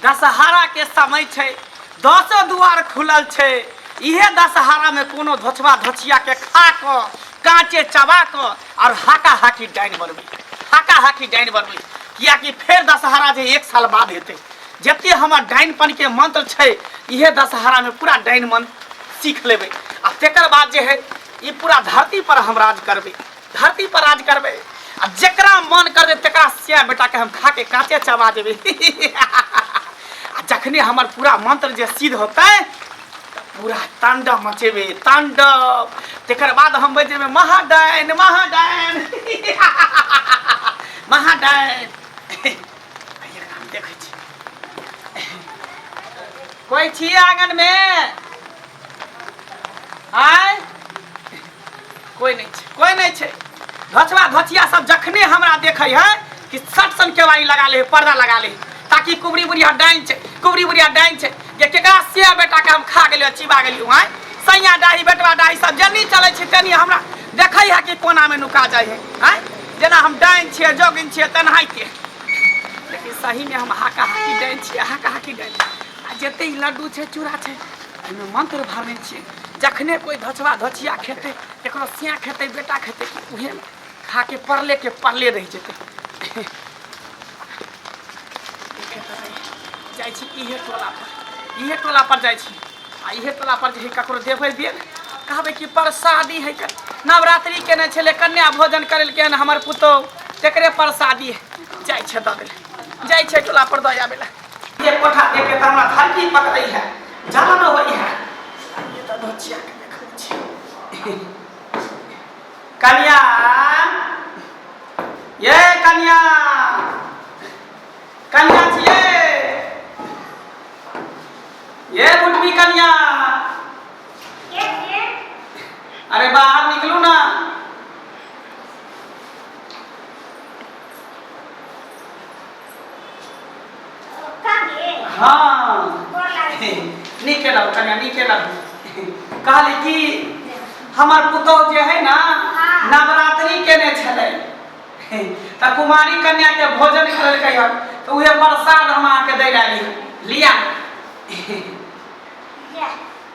दशहरा के समय छे, 10 द्वार खुलल छे। इहे दशहरा में कोनो धोचवा धोचिया के खा क कांचे चबा क और हाका हाकी डाइन बनबी, हाका हाकी डाइन बनबी। किया कि फिर दशहरा जे 1 साल बाद हेते। जते हमार डाइनपन के मंत्र छे, इहे दशहरा में पूरा डाइन मन सीख लेबे। आ तेकर बाद जे है ये पूरा धरती पर हम राज करबे, धरती पर राज करबे। आ जेकरा मन कर दे तेकरा सिया बेटा के हम खा के कांचे चबा देबे। जखने हमार पूरा मंत्र जे सिद्ध होते पूरा तांडव मचेबे, तांडव। तेकर बाद हम बजेबे महाडाइन, महाडाइन। महाडाइन। देखे छी कोई छी आंगन में? आय कोई नहीं छे, कोई नहीं छे। धोचवा धोचिया सब जखने हमरा देखे है कि सट सन केवाड़ी लगा ले, पर्दा लगा ले, ताकि कुबरी बुढ़िया डाइन छे, कुबरी बुढ़िया डाइन छे। ये केकरा से बेटा के हम खा गेलियो, चिबा गेलियो। हैं सैया डाही बेटवा डाही सब जनी चले छे तनी हमरा देखे है कि कोना में नुका जाय है। हैं जेना हम डाइन छे, जोगिन छे, तनहाई के। लेकिन सही में हम हाका हाकी डाइन छे, हाका हाकी डाइन। आ जते लड्डू छे, चूड़ा छे, एमे मंत्र भरने छे। जखने कोई धोचवा धोचिया खेते, एकरो सिया खेते, बेटा खेते, उहे खा के परले के परले रह जेते। जाय छी इहे टोला पर, इहे टोला पर जाय छी। आ इहे टोला पर जे ककरो देबै बेन, कहबै कि प्रसादी है के नवरात्रि केने छले, कन्या भोजन करल के हमर पुतो, तेकरे प्रसादी है। जाय छे द देले, जाय छे टोला पर द आबेला। ये कोठा देखे त हमरा धरती पकड़ै है, जलन होई है। ये त धोचिया के देखै छी। कन्या, ये कन्या, कन्या छिए, ये बुटवी कन्या। अरे बाहर निकलू ना। हाँ नीचे रहो कन्या, नीचे रहो। कहली कि हमार पुतौह जे है ना, नवरात्रि केने छले, त कुमारी कन्या के भोजन करलकै हन, तो उहे प्रसाद हम आके दे डाली लिया।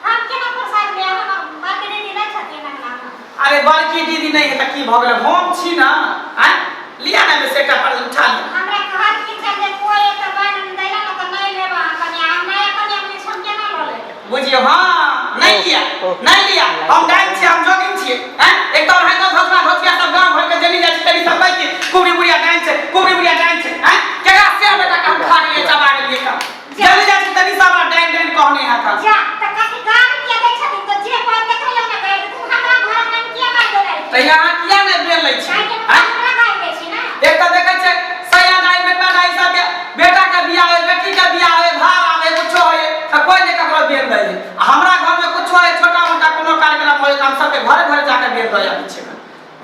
हम केना प्रसाद ले? हम बड़की दीदी नै छथिन अंगना। अरे बड़की दीदी नहीं है त की भ गेलै, हम छी ना। हैं लिया ना, में सेटा पर उठा लिया। हमरा कहत कि जे कोई त बन दैला न त नै लेबा कन्या। हम नै कन्या अपने छन केना ल ले? बुझियो हां, नहीं लिया, नहीं लिया। हम डाइन छी, हम जोगिन छी। हैं एक तो है तो धोचवा धोचिया सब गांव भर के जनी जाय तनी सब के कुबरी बुढ़िया डाइन छे, कुबरी बुढ़िया डाइन छे। हैं केकरा से बेटा का हम खा लिए, चबा लिए का जल्दी जाय तनी सब डाइन डाइन कहने है था। जा त काकी गान के दै छथिन त जे कोई देखले न गए तू हमरा घर में किया गाय दे रही? त यहां किया नै बेल लै छी? हैं हमरा गाय दे छी ना। एक त देखे छे सैया डाई बेटा डाई सब के बेटा के बियाह है, बेटी के बियाह है, भार आवे कुछो है त कोई ने ककरो बेल दै। हमरा घर में कुछो है, छोटा मोटा कोनो कार्यक्रम होय त हम सब के घरे घरे जाके बेल दै आबै छै।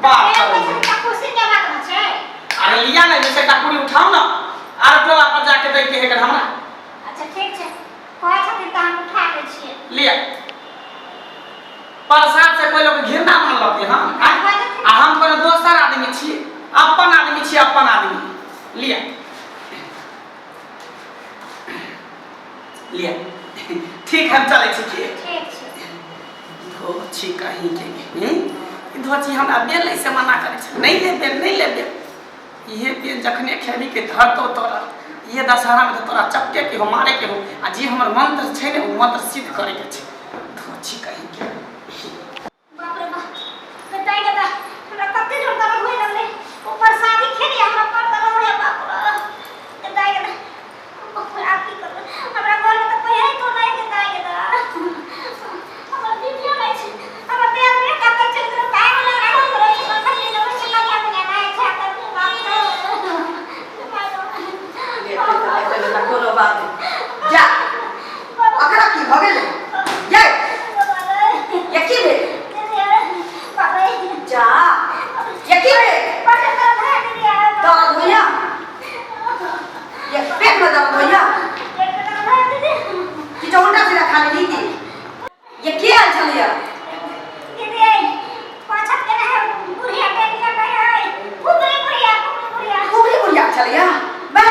बात त खुशी के बात न छै। अरे लिया ना, जैसे टाकुरी उठाओ ना, आर टोला पर जाके दै के है हमरा। अच्छा ठीक छै, कहै छथिन त हम उठा लै छियै। लिया प्रसाद से कोई लोग घृणा मानलक है। हां आ हम कोनो दोसर आदमी छी, अपन आदमी छी, अपन आदमी। लिया लिया ठीक, हम चले छी। ठीक छै। धोची कहीं के धोची हमरा बेल से मना करे छै, नहीं ले बेल, नहीं ले बेल। ये बेल जखने खेबी के धरतो तोरा, ये दशहरा में तो तोरा चपटे के हो, मारे के हो। आ जी हमर मंत्र छै ने, वो मंत्र सिद्ध करे के छै। धोची कहीं के बाप रे बाप, कतै गदा हमरा कते जोर दर्द होय लगले। ऊपर शादी खेली हमरा पर दर्द होय। बाप रे कतै गदा, आप की करब? हमरा घर में त पहिए तो नै कतै गदा। हमरा दीदियो नै छै, हमरा पैर में कतै चल गेल। काय होला रे हो रे, बखली न बच लगा के ना अच्छा कर। बाप रे ले ले कोनो बात जा अकरा की भ गेलै? ये ये की भे बाप रे जा ये की भे? पर दर्द है दीदी। दर्द होइया? ये पेट में दर्द होइया? पेट में दर्द है दीदी। कि जो उल्टा सीधा खा ली थी? ये की हाल चलिया? दीदी पाछा के है बुढ़िया बेटिया गई है। कुबरी बुढ़िया, कुबरी बुढ़िया, कुबरी बुढ़िया चलिया? मैं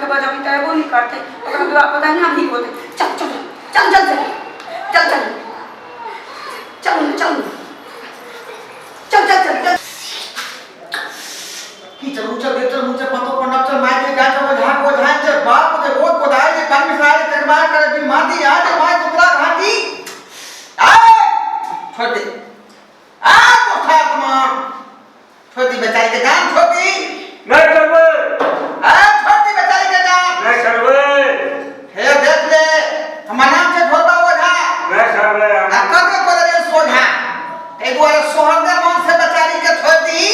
के बजाबी तो एबो नहीं करते ओकरा दुआ पता ना भी होते चल चल चल चल चल चल चल चल चल चल चल चल चल की चलू चल बेटर मुझे पतो पंडा चल माय के गाछ में झाक वो झाक चल बाप के रोज को दाई के कान में सारे तकमार करे भी माटी आ जे माय दुबला घाटी आए छोटी आ तो था कमान छोटी बेचारी के जान छोटी नहीं करबे आ छोटी बेचारी के जान नहीं करबे हे देख ले हमर नाम से ढोलबा ओझा नहीं करबे आ कब को रे सोझा ए दुआरे सोहंदर मन से बेचारी के छोटी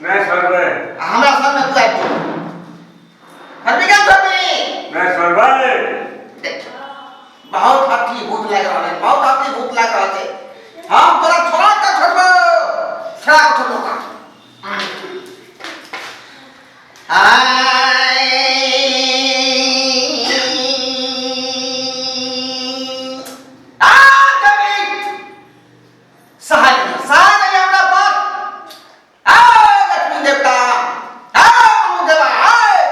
नहीं करबे हमरा सामने तू आइ हरबी का छोटी नहीं करबे बहुत हाथी भूत लग रहा है बहुत हाथी भूत लग रहा है हम तोरा छोड़ा का छोड़बो छोड़ा का छोड़बो आई आ कभी सहाय हमरा बात आ लक्ष्मी देवता आ मनु देवा आए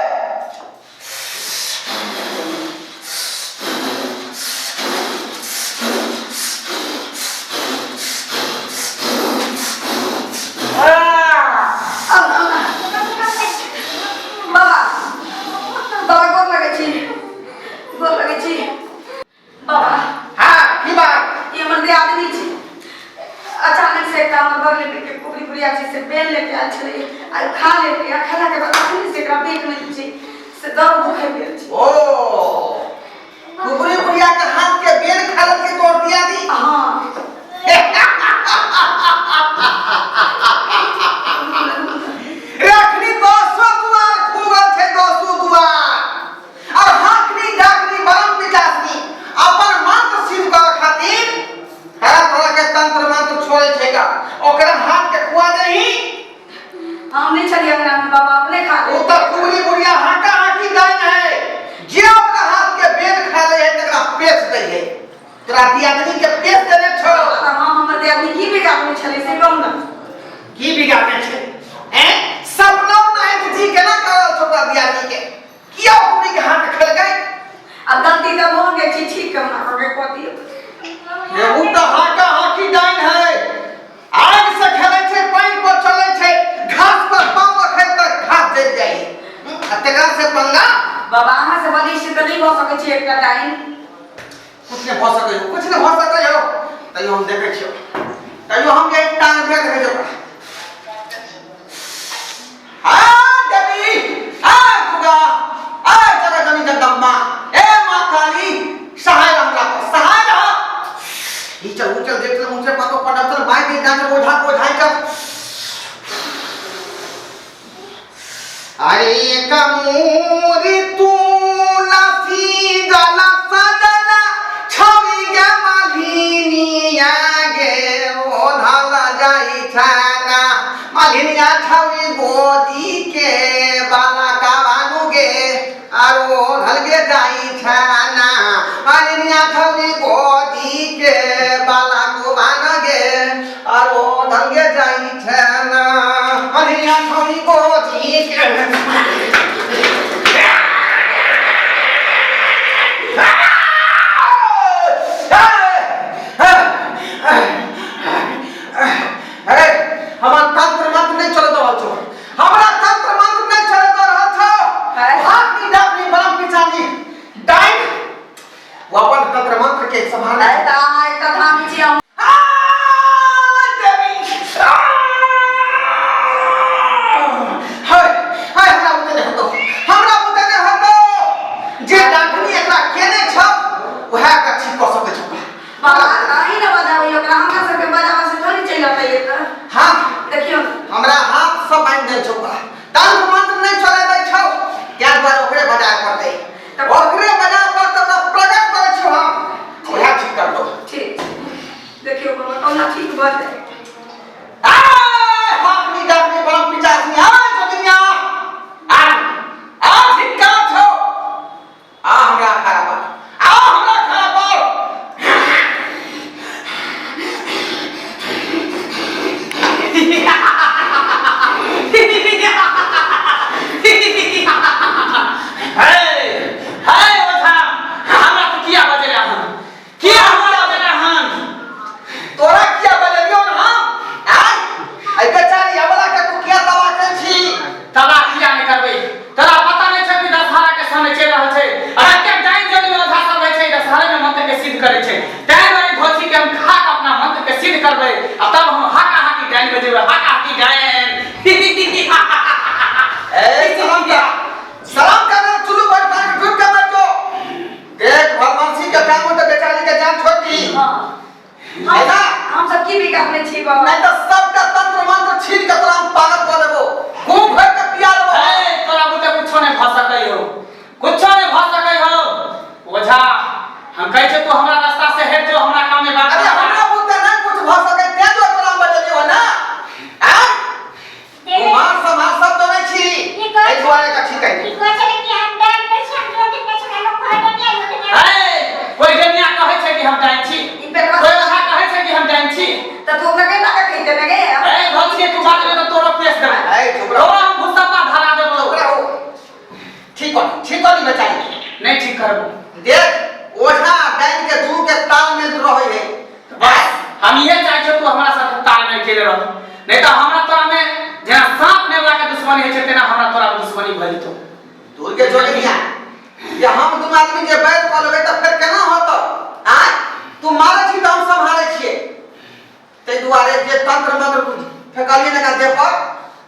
बाबा बाबा गोर लगे छी बाबा हां की बात ये मंदिर आदमी छी अचानक से काम बगल में के कुबरी बुढ़िया जी से बेल लेके आल छले आ खा लेके आ खाला के बाद अपने से एकरा पेट में छी से दर्द दुखे गेल छी ओ कुबरी बुढ़िया के हाथ के बेल खालन के तोड़ दिया दी हां रखनी 200 दुआर खूबल छे 200 दुआर और हाकनी डाकनी बरम पिटासनी अपन मंत्र सिद्ध कर खातिर हर तरह के तंत्र मंत्र छोड़े छेगा ओकरा हाथ के खुआ देही हम नहीं चली अंगना में बाबा अपने खा ले वो तो कुबरी बुढ़िया हाका हाकी गाय है जे अपना हाथ के बेल खा ले है तकरा पेच दे है तोरा दियादनी के पेच देने छो हम हमर दियादनी की बिगाड़ने छले से कम ना की बिगाड़ने छे हैं सब लोग नहीं बुद्धि केना करल छोटा दियादनी के किया कुबरी के हाथ खेल गई अब गलती तो हो गई छी ठीक करना होगे पति ये उल्टा हाका हाकी डाइन है आग से खेले छे पानी पर चले छे घास पर पांव रखे तक घास दे जाई अतका से पंगा बाबा अहाँ से बलिष्ठ तो नहीं हो सके छी एकटा टाइम कुछ नहीं हो सके हो तइयो हम देखे छियो तइयो हम ये टांग पे देखे जो आ देवी आ दुर्गा आ जगदम्बा जगदम्बा ए मां काली सहाय हमरा पर सहाय रह ई चल देख ले मुझे पतो पड़ा चल माय के जान ओझा को झाई कर अरे कमूरी तू लसी गला सजला छवि गे मालिनिया गे ओढ़ला जाई छाना मालिनिया छवि गोदी के बाला कावानु गे आरो ओढ़ल गे जाई छाना मालिनिया छवि गोदी के बाला कुवान गे आरो ओढ़ल गे जाई छाना मालिनिया छवि गोदी के हमार तंत्र मंत्र नहीं चले रहल छो हमरा तंत्र मंत्र नहीं चले रहल छो हाथनी डाकनी बलम पिचानी डाइन वो अपन तंत्र मंत्र के संभाल अरे ता एकटा धामी छी हम देवी हमरा बुते ने हतो जे डाकनी एकरा केने छ वह का ठीक कर सके छ बाबा ई न बजाओ ओकरा हमरा सबके बजावा से थोड़ी चल आता ये तो हां देखियो हमरा हाथ सब बांध दे छौ तंत्र मंत्र नहीं चले दे छौ क्या द्वारा ओकरे बजाय पड़ते ओकरे बजाय पर तो प्रकट करे छौ हम ओहा ठीक कर दो ठीक करबो। देख ओझा डाइन के दुनू के तालमेल रहे है। बस हम ये चाहे छो तू हमरा साथ तालमेल केले रह, नहीं तो हमरा तोरा में जेना सांप नेवला के दुश्मनी है छै तेना हमरा तोरा में दुश्मनी भ जेतो। दूर के जोड़िया ये हम दुनू आदमी जे बैठ क लेबै त फिर केना होत? आ तू मारै छी त हम संभालै छियै। तै दुआरे जे तंत्र मंत्र फेकलिए न का दे पर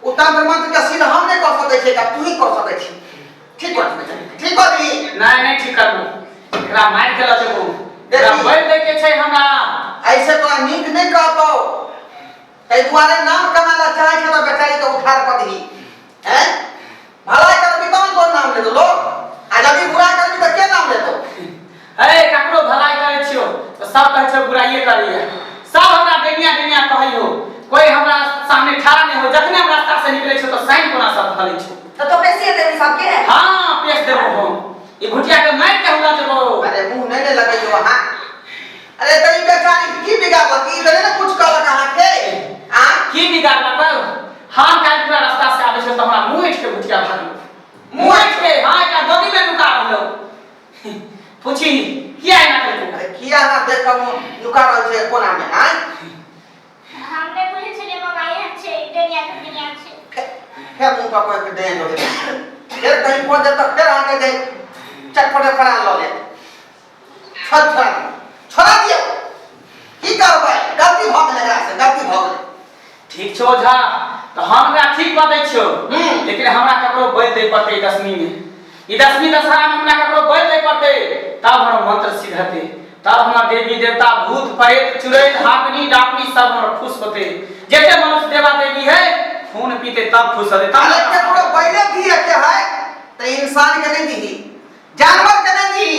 उ तंत्र मंत्र के सीधा हम नहीं कर सकै छै, तू ही कर सकै छी। ठीक बात बेटा, ठीक बात ही नहीं नहीं ठीक करबो। एकरा मार के ल जेबो, एकरा बैठ दे के छै हमरा। ऐसे तो नीक नहीं कह पाओ। तै दुआरे नाम कमाला चाहे छ त बेचारी के उधार कर दी हैं। भलाई करबी तहन तो नाम ले लो, आ जब बुरा करबी त के नाम लेतो? ए ककरो भलाई करे छियो तो सब कहै छै बुराइए करिए। सब हमरा बेनिया बेनिया कहै हो, कोई हमरा सामने ठाड़ा नहीं हो। जखने हम रास्ता से निकले छ तो साइन कोना सब धलै छ। तो पैसे देबे सबके? हां पेश देबो हम। ई भुटिया के मार के हमरा देबो। अरे मुंह नहीं लगइयो हां। अरे तई बेचारी की बिगाड़ लगी इधर ने कुछ कहला कहां के? आ की बिगाड़ लगा? हम काल पूरा रास्ता से आबे छ तो हमरा मुंह इठ के भुटिया भागलो। मुंह इठ के हां का डोरी में लुका रहलो। पूछी किया एना करतो? अरे किया ना देख लुका रहल छै कोना में हां? हमने बुझे छले मगाई छै डेनिया के दुनिया छै। फिर मुंह पर कोई दे दो। फिर कहीं पहुंच जाता फिर आके दे चटपटे फरान लो ले। छोड़ा दियो। की करबै? गलती भ गेलै एकरा से, गलती भ गेलै। ठीक छो झा तो हमरा ठीक बतै छो। लेकिन हमरा ककरो बैल दे पड़ते 10वीं में। ई 10वीं दशहरा में हमरा ककरो बैल दे पड़ते तब हमरा मंत्र सिद्धते। तब हमरा देवी देवता भूत प्रेत चुड़ैल हाकनी डाकनी सब हमरा खुश होते। जेते मनुष्य देवा देवी है खून पीते तब खुश होते। तब अरे के पूरा बैले दिए के है त इंसान के नहीं दी, जानवर के नहीं दी।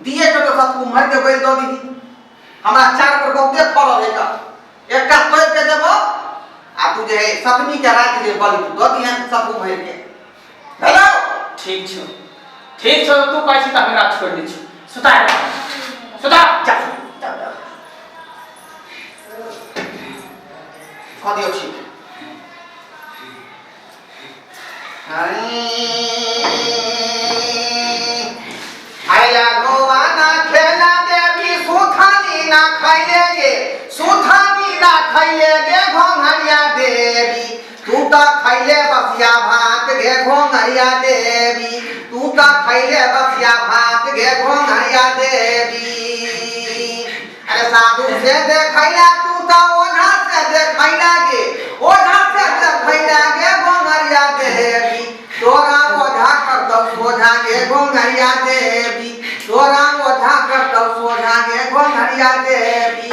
दिए के तो सब उमर के बैल दो दी। हमरा 4 पर बहुते फरल है का। एक का तोड़ के देबो आ तू जे है सतमी के रात जे बलि दो दी है सब उमर के। हेलो ठीक छो, ठीक छो तू कहै छी त हमरा छोड़ दै छी। सुता सुता जा कह दियो छी। आया गोवाना खेला देवी सुथानी ना खाइले गे, सुथानी ना खाइले गे घोंघरिया देवी। तू तो खाइले बसिया भात गे घोंघरिया देवी, तू तो खाइले बसिया भात गे घोंघरिया देवी। अरे साधु से देखैला तू तो ओझा से देखैला गे, ओझा से देखैला गे घोंघरिया देवी। तोरा ओझा कर दो सोझा गे घोंघरिया देवी, तोरा ओझा कर दो सोझा गे घोंघरिया देवी।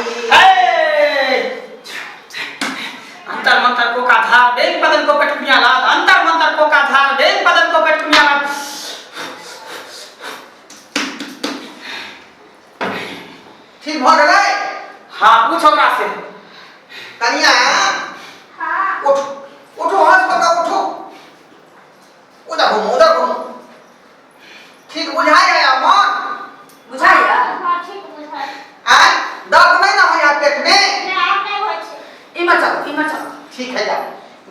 अंतर मंतर को का धार बेग बदन को पेटकुनिया लाद। अंतर मंतर को का धार बेग बदन को पेटकुनिया लाद। ठीक भ गेलै? हां पूछ ओकरा से। कनिया हां उठ, उठो हाथ पका उठो। उधर घूमो। ठीक बुझाई है मन? बुझाइया? हां ठीक बुझाई। आ दर्द नहीं ना होया पेट में? नहीं आप नहीं होय छै। इमा चलो। ठीक है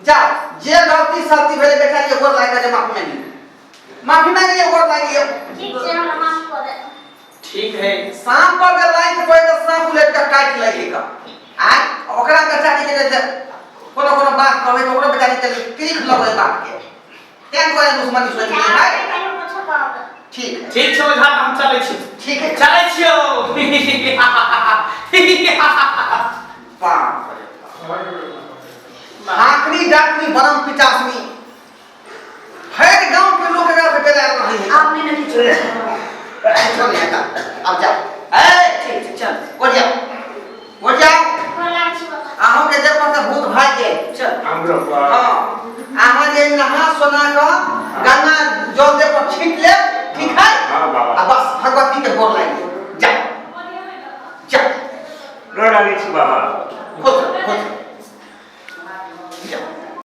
जाओ जे गलती सलती भेले बेचारी गोर लाग के माफी मांगी गोर लागी। ठीक छै हमरा माफ कर दे। ठीक है सांप पर के लाइन कोई के सांप उलट के काट लेगा। आ ओकरा बेचारी के जे कोनो बात कहै तो ओकरा बेचारी के क्लिक लगै बात के। केन कोई दुश्मनी सोच ली है? ठीक ठीक छो झा हम चलै छी। ठीक है चलै छियो। बाप रे हाकनी डाकनी बरम पिचासनी हर गांव के लोग एकरा पे बेला रहे हैं। आपने नहीं छोड़ा। छोड़ दिया अब जाओ। ए ठीक चल। वो जाओ बोला छी बाबा। आहो के जब से भूत भाग गए। चल। हमरो बा हां आहा जे नहा सोना का गंगा जल दे पर छीट ले, ठीक है? हां बाबा। अब बस भगवती के गोर लाग जाओ। रोड आगे छी बाबा। खुद